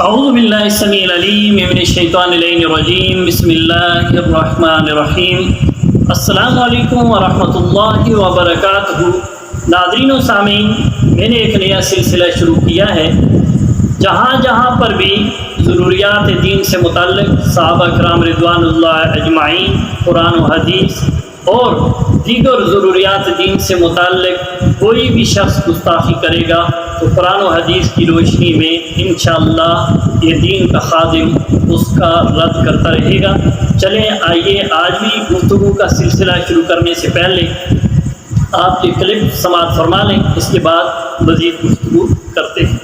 اعوذ باللہ السمیع العلیم من الشیطان الرجیم بسم اللہ الرحمن الرحیم۔ السلام علیکم ورحمۃ اللہ وبرکاتہ۔ ناظرین و سامعین، میں نے ایک نیا سلسلہ شروع کیا ہے جہاں جہاں پر بھی ضروریات دین سے متعلق صحابہ کرام رضوان اللہ اجمعین، قرآن و حدیث اور دیگر ضروریات دین سے متعلق کوئی بھی شخص گستاخی کرے گا تو قرآن و حدیث کی روشنی میں انشاءاللہ یہ دین کا خادم اس کا رد کرتا رہے گا۔ چلیں آئیے آج بھی گفتگو کا سلسلہ شروع کرنے سے پہلے آپ یہ کلپ سماعت فرما لیں، اس کے بعد مزید گفتگو کرتے ہیں۔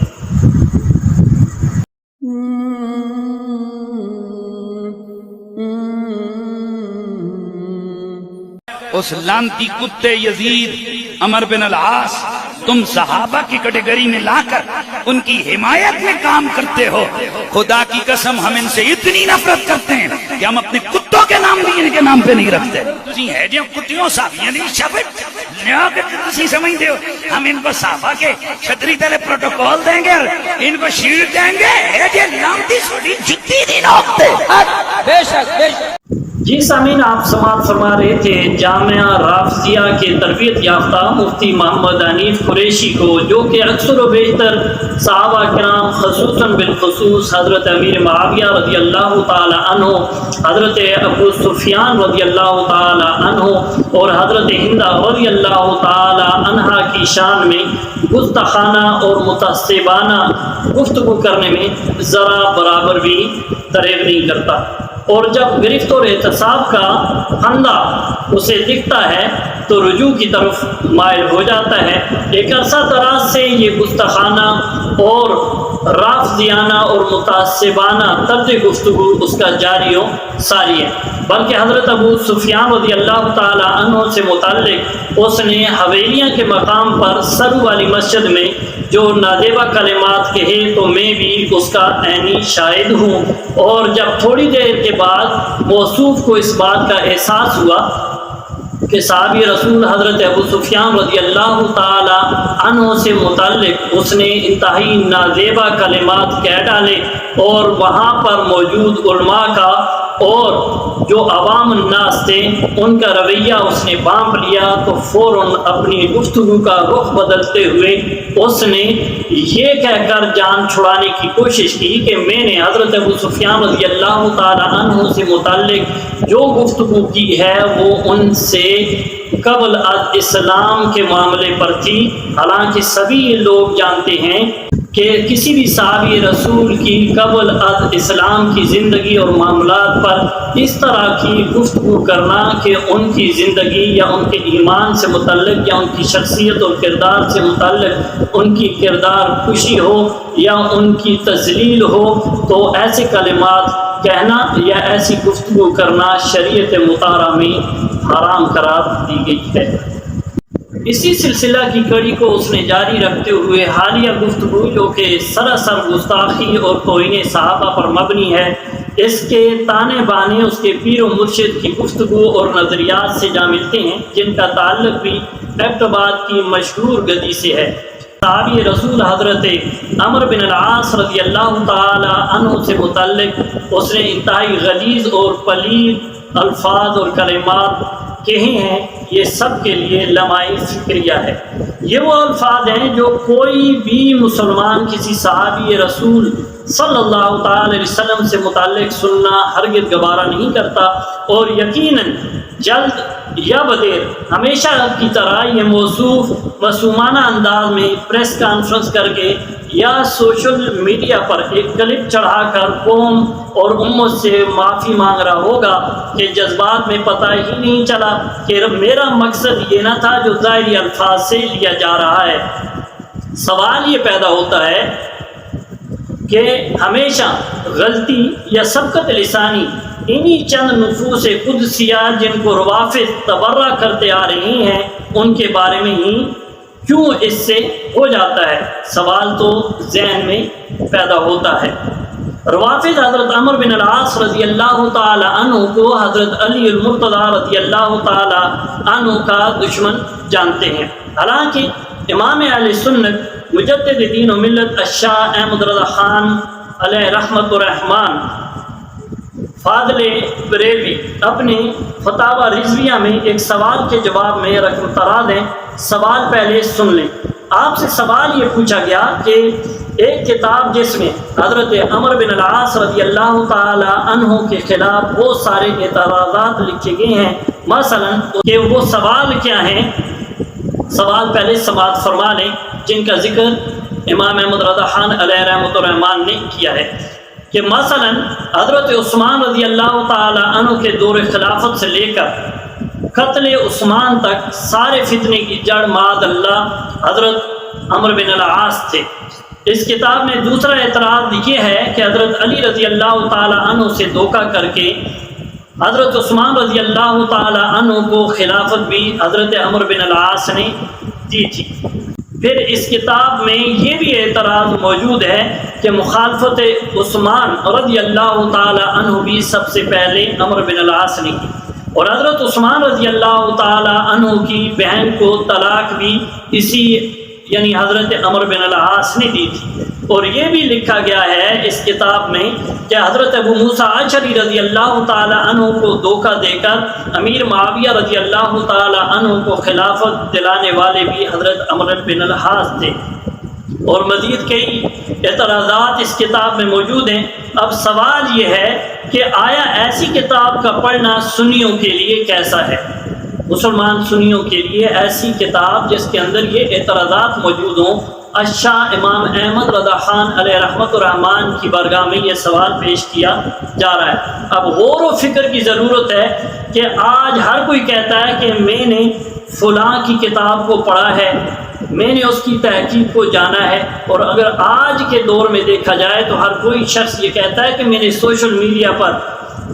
اس لانتی کتے یزید عمر بن العاص تم صحابہ کی کیٹیگری میں لا کر ان کی حمایت میں کام کرتے ہو۔ خدا کی قسم ہم ان سے اتنی نفرت کرتے ہیں کہ ہم اپنے کتوں کے نام بھی ان کے نام پہ نہیں رکھتے۔ تسی ہے جو کتیوں صحابیاں دی شبت لیا کہ تسی سمجھتے ہو ہم ان کو صحابہ کے چھتری تلے پروٹوکول دیں گے اور ان کو شیلڈ دیں گے؟ ہے جو لانتی سوڑی جتی دی نوکتے۔ بے شک بے شک۔ جی سامعین، آپ سماعت فرما رہے تھے جامعہ رافضیہ کے تربیت یافتہ مفتی محمد حنیف قریشی کو، جو کہ اکثر و بیشتر صحابہ کرام خصوصاً بالخصوص حضرت امیر معاویہ رضی اللہ تعالی عنہ، حضرت ابو سفیان رضی اللہ تعالی عنہ اور حضرت ہندہ رضی اللہ تعالی عنہا کی شان میں گستاخانہ اور متعصبانہ گفتگو کرنے میں ذرا برابر بھی ترغیب نہیں کرتا، اور جب گرفت اور احتساب کا پھندا اسے دکھتا ہے تو رجوع کی طرف مائل ہو جاتا ہے۔ ایک عرصہ دراز سے یہ گستاخانہ اور رافضیانہ اور متعصبانہ طرز گفتگو اس کا جاری و ساری ہے، بلکہ حضرت ابو سفیان رضی اللہ تعالی عنہ سے متعلق اس نے حویلیاں کے مقام پر سرو والی مسجد میں جو نازیبہ کلمات کہے تو میں بھی اس کا عینی شاہد ہوں، اور جب تھوڑی دیر کے بعد موصوف کو اس بات کا احساس ہوا کہ صحابی رسول حضرت ابو سفیان رضی اللہ تعالی عنہ سے متعلق اس نے انتہائی نازیبہ کلمات کہہ ڈالے اور وہاں پر موجود علماء کا اور جو عوام الناس تھے ان کا رویہ اس نے بانپ لیا، تو فوراً اپنی گفتگو کا رخ بدلتے ہوئے اس نے یہ کہہ کر جان چھڑانے کی کوشش کی کہ میں نے حضرت ابو سفیان رضی اللہ تعالی عنہ سے متعلق جو گفتگو کی ہے وہ ان سے قبل از اسلام کے معاملے پر تھی، حالانکہ سبھی لوگ جانتے ہیں کہ کسی بھی صحابی رسول کی قبل از اسلام کی زندگی اور معاملات پر اس طرح کی گفتگو کرنا کہ ان کی زندگی یا ان کے ایمان سے متعلق یا ان کی شخصیت اور کردار سے متعلق ان کی کردار کشی ہو یا ان کی تذلیل ہو، تو ایسے کلمات کہنا یا ایسی گفتگو کرنا شریعت مطہرہ میں حرام قرار دی گئی ہے۔ اسی سلسلہ کی کڑی کو اس نے جاری رکھتے ہوئے حالیہ گفتگو جو کہ سراسر گستاخی اور توہین صحابہ پر مبنی ہے، اس کے تانے بانے اس کے پیر و مرشد کی گفتگو اور نظریات سے جا ملتے ہیں، جن کا تعلق بھی ایبٹ آباد کی مشہور گدی سے ہے۔ صحابی رسول حضرت عمر بن العاص رضی اللہ تعالی عنہ سے متعلق اس نے انتہائی غلیظ اور پلید الفاظ اور کلمات کہے ہیں، یہ سب کے لیے لمحہ فکریہ ہے۔ یہ وہ الفاظ ہیں جو کوئی بھی مسلمان کسی صحابی رسول صلی اللہ تعالی علیہ وسلم سے متعلق سننا ہرگز گوارا نہیں کرتا، اور یقیناً جلد یا بدیر ہمیشہ کی طرح یہ موصوف معصومانہ انداز میں پریس کانفرنس کر کے یا سوشل میڈیا پر ایک کلپ چڑھا کر قوم اور امت سے معافی مانگ رہا ہوگا کہ جذبات میں پتہ ہی نہیں چلا کہ میرا مقصد یہ نہ تھا جو ظاہری الفاظ سے لیا جا رہا ہے۔ سوال یہ پیدا ہوتا ہے کہ ہمیشہ غلطی یا سبقت لسانی انہی چند نفوس قدسیہ جن کو روافض تبرہ کرتے آ رہے ہیں ان کے بارے میں ہی کیوں اس سے ہو جاتا ہے؟ سوال تو ذہن میں پیدا ہوتا ہے۔ روافض حضرت عمر بن العاص رضی اللہ تعالی عنہ کو حضرت علی المرتضی رضی اللہ تعالی عنہ کا دشمن جانتے ہیں، حالانکہ امام اہل سنت مجدد دین و ملت الشاہ احمد رضا خان علیہ رحمت الرحمان فاضل بریلوی اپنے فتاوی رضویہ میں ایک سوال کے جواب میں رقم تراد ہیں، سوال پہلے سن لیں۔ آپ سے سوال یہ پوچھا گیا کہ ایک کتاب جس میں حضرت عمر بن العاص رضی اللہ تعالی عنہ کے خلاف بہت سارے اعتراضات لکھے گئے ہیں، مثلا کہ وہ سوال کیا ہیں، سوال پہلے سماعت فرما لیں جن کا ذکر امام احمد رضا خان علیہ رحمۃ الرحمان نے کیا ہے کہ مثلا حضرت عثمان رضی اللہ تعالی عنہ کے دور خلافت سے لے کر قتل عثمان تک سارے فتنے کی جڑ معاذ اللہ حضرت عمر بن العاص تھے۔ اس کتاب میں دوسرا اعتراض یہ ہے کہ حضرت علی رضی اللہ تعالی عنہ سے دھوکہ کر کے حضرت عثمان رضی اللہ تعالی عنہ کو خلافت بھی حضرت عمر بن العاص نے دی تھی۔ پھر اس کتاب میں یہ بھی اعتراض موجود ہے کہ مخالفت عثمان رضی اللہ تعالی عنہ بھی سب سے پہلے عمر بن العاص نے کی، اور حضرت عثمان رضی اللہ تعالی عنہ کی بہن کو طلاق بھی اسی یعنی حضرت عمر بن العاص نے دی تھی۔ اور یہ بھی لکھا گیا ہے اس کتاب میں کہ حضرت ابو موسیٰ اشعری رضی اللہ تعالی عنہ کو دھوکہ دے کر امیر معاویہ رضی اللہ تعالی عنہ کو خلافت دلانے والے بھی حضرت عمر بن العاص تھے، اور مزید کئی اعتراضات اس کتاب میں موجود ہیں۔ اب سوال یہ ہے کہ آیا ایسی کتاب کا پڑھنا سنیوں کے لیے کیسا ہے؟ مسلمان سنیوں کے لیے ایسی کتاب جس کے اندر یہ اعتراضات موجود ہوں۔ الشاہ امام احمد رضا خان علیہ رحمت الرحمان کی بارگاہ میں یہ سوال پیش کیا جا رہا ہے۔ اب غور و فکر کی ضرورت ہے کہ آج ہر کوئی کہتا ہے کہ میں نے فلاں کی کتاب کو پڑھا ہے، میں نے اس کی تحقیق کو جانا ہے، اور اگر آج کے دور میں دیکھا جائے تو ہر کوئی شخص یہ کہتا ہے کہ میں نے سوشل میڈیا پر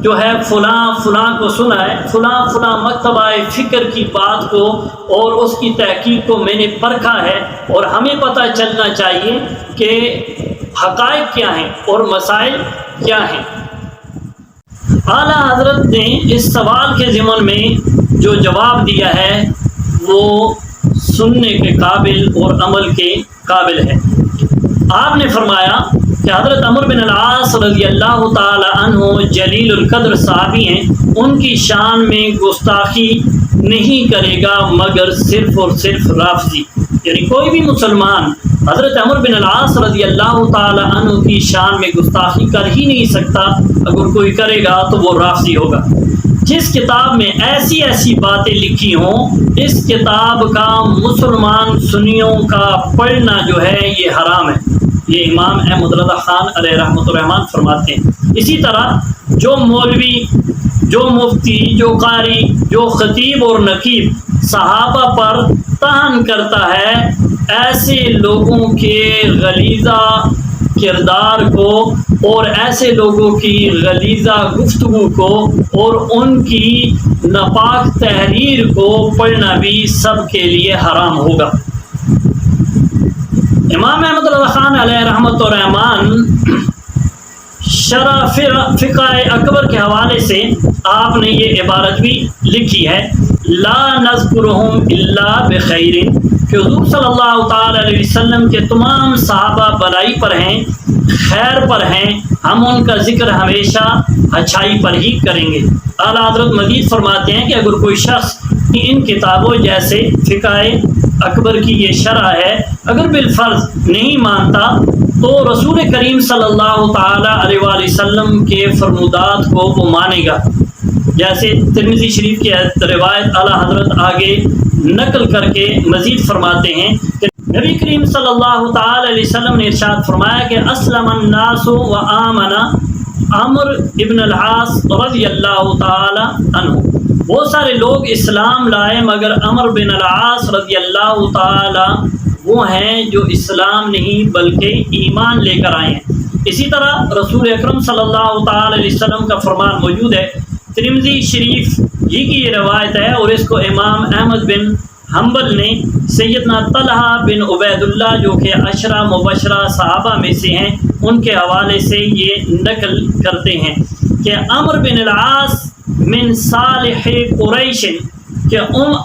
جو ہے فلاں کو سنا ہے، فلاں مکتبہ فکر کی بات کو اور اس کی تحقیق کو میں نے پرکھا ہے، اور ہمیں پتہ چلنا چاہیے کہ حقائق کیا ہیں اور مسائل کیا ہیں۔ اعلیٰ حضرت نے اس سوال کے ضمن میں جو جواب دیا ہے وہ سننے کے قابل اور عمل کے قابل ہے۔ آپ نے فرمایا کہ حضرت عمر بن العاص رضی اللہ تعالی عنہ جلیل القدر صحابی ہیں، ان کی شان میں گستاخی نہیں کرے گا مگر صرف اور صرف رافضی، یعنی کوئی بھی مسلمان حضرت عمر بن العاص رضی اللہ تعالی عنہ کی شان میں گستاخی کر ہی نہیں سکتا، اگر کوئی کرے گا تو وہ رافضی ہوگا۔ جس کتاب میں ایسی ایسی باتیں لکھی ہوں، اس کتاب کا مسلمان سنیوں کا پڑھنا جو ہے یہ حرام ہے، یہ امام احمد رضا خان علیہ رحمۃ الرحمان فرماتے ہیں۔ اسی طرح جو مولوی، جو مفتی، جو قاری، جو خطیب اور نقیب صحابہ پر طعن کرتا ہے، ایسے لوگوں کے غلیظہ کردار کو اور ایسے لوگوں کی غلیظہ گفتگو کو اور ان کی ناپاک تحریر کو پڑھنا بھی سب کے لیے حرام ہوگا۔ امام احمد رضا خان علیہ رحمۃ الرحمان شرح فقہ اکبر کے حوالے سے آپ نے یہ عبارت بھی لکھی ہے، لا نذکرہم الا بخیر، کہ حضور صلی اللہ تعالی علیہ وسلم کے تمام صحابہ بلائی پر ہیں، خیر پر ہیں، ہم ان کا ذکر ہمیشہ اچھائی پر ہی کریں گے۔ اعلیٰ حضرت مزید فرماتے ہیں کہ اگر کوئی شخص ان کتابوں جیسے فقہ اکبر کی یہ شرح ہے اگر بالفرض نہیں مانتا تو رسول کریم صلی اللہ تعالی علیہ وآلہ وسلم کے فرمودات کو وہ مانے گا، جیسے ترمذی شریف کی روایت اعلیٰ حضرت آگے نقل کر کے مزید فرماتے ہیں کہ نبی کریم صلی اللہ تعالی علیہ وسلم نے ارشاد فرمایا کہ اسلم الناس و آمن عمر ابن العاص رضی اللہ تعالی عنہ، بہت سارے لوگ اسلام لائے مگر عمر بن العاص رضی اللہ تعالی وہ ہیں جو اسلام نہیں بلکہ ایمان لے کر آئے ہیں۔ اسی طرح رسول اکرم صلی اللہ تعالی علیہ وسلم کا فرمان موجود ہے، ترمذی شریف ہی کی یہ روایت ہے، اور اس کو امام احمد بن حنبل نے سیدنا طلحہ بن عبید اللہ جو کہ عشرہ مبشرہ صحابہ میں سے ہیں ان کے حوالے سے یہ نقل کرتے ہیں کہ عمر بن العاص من صالح قریش، کہ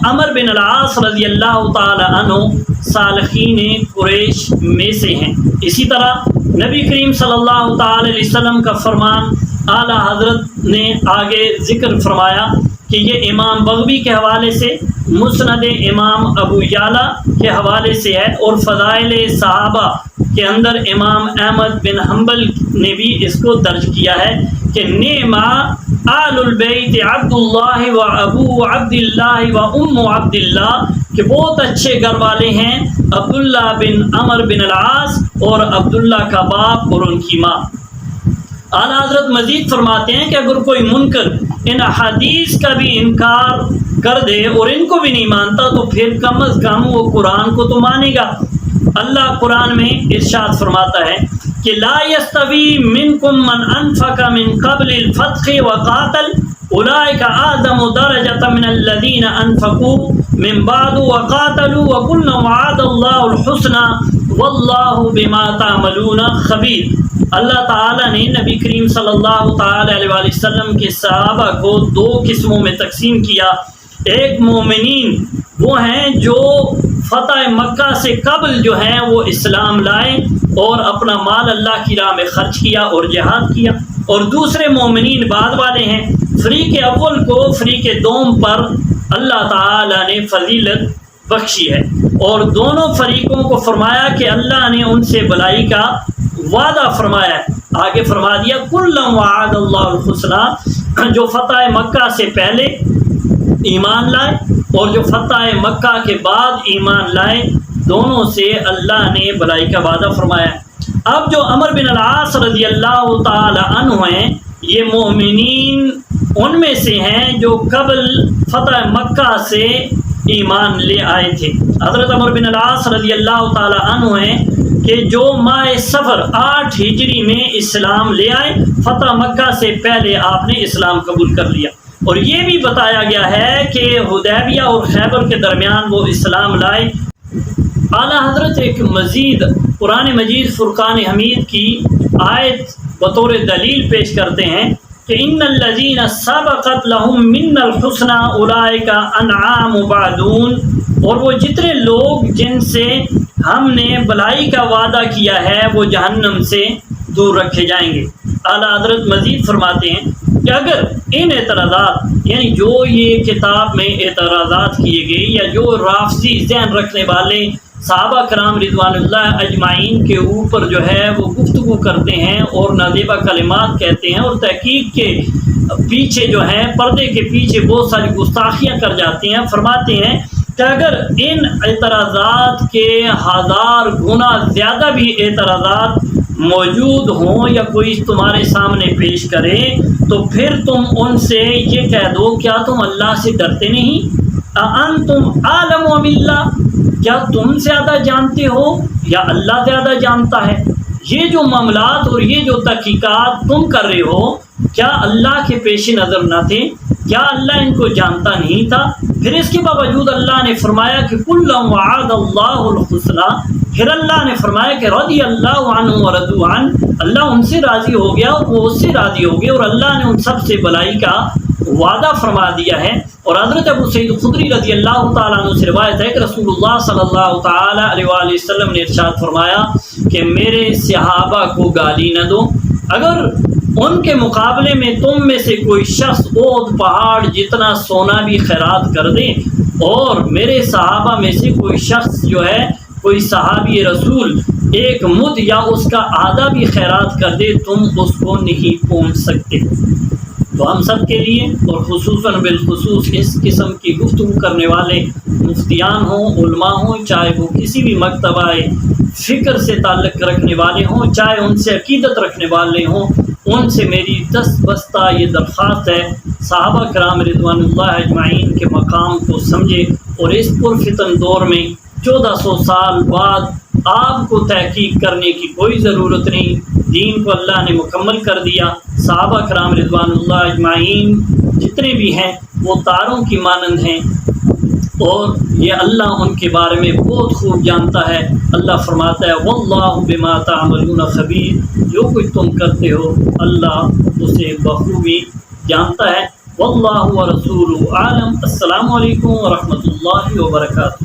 عمر بن العاص رضی اللہ تعالی عنہ صالحین قریش میں سے ہیں۔ اسی طرح نبی کریم صلی اللہ تعالی علیہ وسلم کا فرمان اعلیٰ حضرت نے آگے ذکر فرمایا کہ یہ امام بغوی کے حوالے سے، مسند امام ابو یعلا کے حوالے سے ہے، اور فضائل صحابہ کے اندر امام احمد بن حنبل نے بھی اس کو درج کیا ہے کہ نعما آل البیت عبداللہ و ابو عبداللہ و ام عبداللہ، کہ بہت اچھے گھر والے ہیں عبداللہ بن عمر بن العاص اور عبداللہ کا باپ اور ان کی ماں۔ اعلیٰ حضرت مزید فرماتے ہیں کہ اگر کوئی منکر ان احادیث کا بھی انکار کر دے اور ان کو بھی نہیں مانتا تو پھر کم از کم وہ قرآن کو تو مانے گا۔ اللہ قرآن میں ارشاد فرماتا ہے کہ لا یستوی منکم من انفق من قبل الفتح وقاتل اولئک اعظم درجة من الذین انفقوا من بعد وقاتلوا وکلا وعد اللہ الحسنى واللہ بما تعملون خبیر۔ اللہ تعالیٰ نے نبی کریم صلی اللہ تعالی علیہ وآلہ وسلم کے صحابہ کو دو قسموں میں تقسیم کیا۔ ایک مومنین وہ ہیں جو فتح مکہ سے قبل جو ہیں وہ اسلام لائے اور اپنا مال اللہ کی راہ میں خرچ کیا اور جہاد کیا، اور دوسرے مومنین بعد والے ہیں۔ فریق اول کو فریق دوم پر اللہ تعالیٰ نے فضیلت بخشی ہے، اور دونوں فریقوں کو فرمایا کہ اللہ نے ان سے بھلائی کا وعدہ فرمایا ہے۔ آگے فرما دیا کلا وعد اللہ الحسنى، جو فتح مکہ سے پہلے ایمان لائے اور جو فتح مکہ کے بعد ایمان لائے، دونوں سے اللہ نے بھلائی کا وعدہ فرمایا ہے۔ اب جو عمر بن العاص رضی اللہ تعالی عنہ ہیں، یہ مومنین ان میں سے ہیں جو قبل فتح مکہ سے ایمان لے آئے تھے۔ حضرت عمر بن العاص رضی اللہ تعالی عنہ ہیں کہ جو ماہ صفر 8 ہجری میں اسلام لے آئے، فتح مکہ سے پہلے آپ نے اسلام قبول کر لیا، اور یہ بھی بتایا گیا ہے کہ حدیبیہ اور خیبر کے درمیان وہ اسلام لائے۔ اعلیٰ حضرت ایک مزید قرآن مجید فرقان حمید کی آیت بطور دلیل پیش کرتے ہیں کہ ان الذین سبقت لهم منا الحسنى اولئک انعام بعدون، اور وہ جتنے لوگ جن سے ہم نے بھلائی کا وعدہ کیا ہے وہ جہنم سے دور رکھے جائیں گے۔ اعلیٰ حضرت مزید فرماتے ہیں کہ اگر ان اعتراضات، یعنی جو یہ کتاب میں اعتراضات کیے گئے یا جو رافضی ذہن رکھنے والے صحابہ کرام رضوان اللہ اجمعین کے اوپر جو ہے وہ گفتگو کرتے ہیں اور نازیبہ کلمات کہتے ہیں اور تحقیق کے پیچھے جو ہیں پردے کے پیچھے بہت ساری گستاخیاں کر جاتے ہیں، فرماتے ہیں کہ اگر ان اعتراضات کے 1000 گنا زیادہ بھی اعتراضات موجود ہوں یا کوئی تمہارے سامنے پیش کرے تو پھر تم ان سے یہ کہہ دو کیا تم اللہ سے ڈرتے نہیں؟ اَأَنْتُمْ أَعْلَمُ بِاللَّهِ، کیا تم زیادہ جانتے ہو یا اللہ زیادہ جانتا ہے؟ یہ جو معاملات اور یہ جو تحقیقات تم کر رہے ہو کیا اللہ کے پیش نظر نہ تھے؟ کیا اللہ ان کو جانتا نہیں تھا؟ پھر اس کے باوجود اللہ نے فرمایا کہ کُلًّا وَعَدَ اللَّهُ الْحُسْنَىٰ، پھر اللہ نے فرمایا کہ رضی اللہ عنہ ورضوا عنہ، اللہ ان سے راضی ہو گیا اور وہ اس سے راضی ہو گئے، اور اللہ نے ان سب سے بھلائی کا وعدہ فرما دیا ہے۔ اور حضرت ابو سعید خدری رضی اللہ تعالیٰ عنہ سے روایت ہے کہ رسول اللہ صلی اللہ تعالیٰ علیہ وآلہ وسلم نے ارشاد فرمایا کہ میرے صحابہ کو گالی نہ دو، اگر ان کے مقابلے میں تم میں سے کوئی شخص احد پہاڑ جتنا سونا بھی خیرات کر دے، اور میرے صحابہ میں سے کوئی شخص جو ہے کوئی صحابی رسول 1 مد یا اس کا آدھا بھی خیرات کر دے، تم اس کو نہیں پہنچ سکتے۔ تو ہم سب کے لیے اور خصوصاً بالخصوص اس قسم کی گفتگو کرنے والے مفتیان ہوں، علماء ہوں، چاہے وہ کسی بھی مکتبہ فکر سے تعلق رکھنے والے ہوں، چاہے ان سے عقیدت رکھنے والے ہوں، ان سے میری دست بستہ یہ درخواست ہے صحابہ کرام رضوان اللہ اجمعین کے مقام کو سمجھے، اور اس پرفتن دور میں 1400 سال بعد آپ کو تحقیق کرنے کی کوئی ضرورت نہیں، دین کو اللہ نے مکمل کر دیا۔ صحابہ کرام رضوان اللہ اجمعین جتنے بھی ہیں وہ تاروں کی مانند ہیں، اور یہ اللہ ان کے بارے میں بہت خوب جانتا ہے۔ اللہ فرماتا ہے واللہ بما تعملون خبیر، جو کچھ تم کرتے ہو اللہ اسے بخوبی جانتا ہے۔ واللہ ورسولہ عالم۔ السلام علیکم ورحمۃ اللہ وبرکاتہ۔